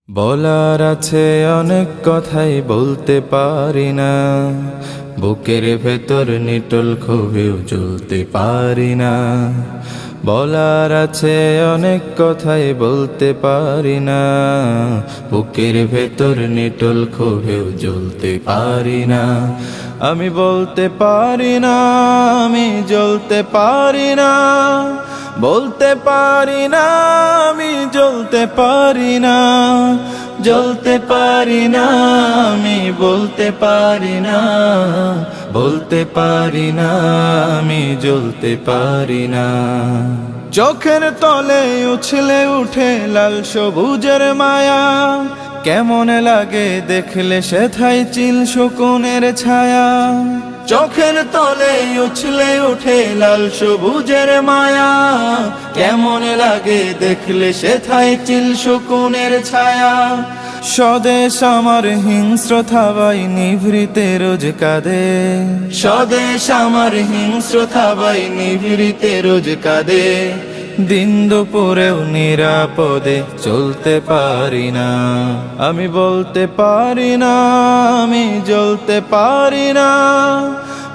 বলার আছে অনেক কথাই বলতে পারি না, বুকের ভেতর নিটল ক্ষোভেও জ্বলতে পারি না। বলার আছে অনেক কথাই বলতে পারি না, বুকের ভেতর নিটল ক্ষোভেও জ্বলতে পারি না। আমি বলতে পারি না, আমি জ্বলতে পারি না, বলতে পারি না, আমি জ্বলতে পারি না, জ্বলতে পারি না, আমি বলতে পারি না, বলতে পারি না, আমি জ্বলতে পারি না। চোখের তলে উছলে উঠে লাল সবুজের মায়া, কেমন লাগে দেখলে সেথায় চিল শকুনের ছায়া। চোখের তলে উছলে উঠে লাল সবুজের মায়া, কেমন লাগে দেখলে সেথায় চিল শকুনের ছায়া। স্বদেশ আমার হিংস্র থাবাই নিভৃতে রোজ কাঁদে, স্বদেশ আমার হিংস্র থাবাই নিভৃতে রোজ কাঁদে। দিন দুপুরেও নিরাপদে চলতে পারি না, আমি বলতে পারি না, আমি জ্বলতে পারি না,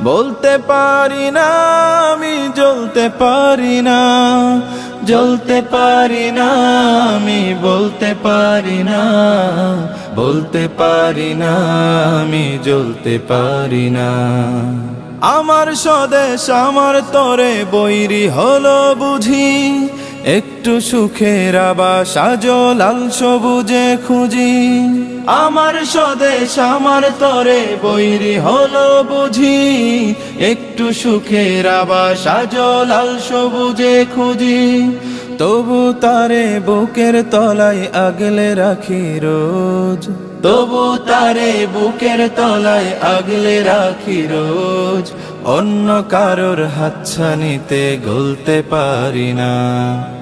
বলতে পারি না, আমি জ্বলতে পারি না, জ্বলতে পারি না, আমি বলতে পারি না, বলতে পারি না, আমি জ্বলতে পারি না। আমার স্বদেশ আমার তরে বৈরী হলো বুঝি, একটু সুখের আবাস আজো লাল সবুজে খুঁজি। আমার স্বদেশ আমার তরে বৈরী হলো বুঝি, একটু সুখের আবাস আজো লাল সবুজে খুঁজি। তবু তারে বুকের তলায় আগলে রাখি রোজ, তবু তারে বুকের তলায় আগলে রাখি রোজ। অন্য কারোর হাতছানিতে গলতে পারি না,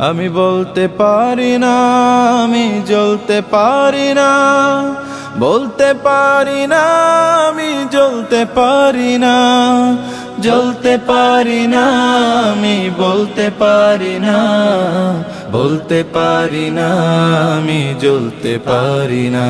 আমি বলতে পারি না, আমি জ্বলতে পারি না, বলতে পারি না, আমি জ্বলতে পারি না, জ্বলতে পারি না, আমি বলতে পারি না, বলতে পারি না, আমি জ্বলতে পারি না।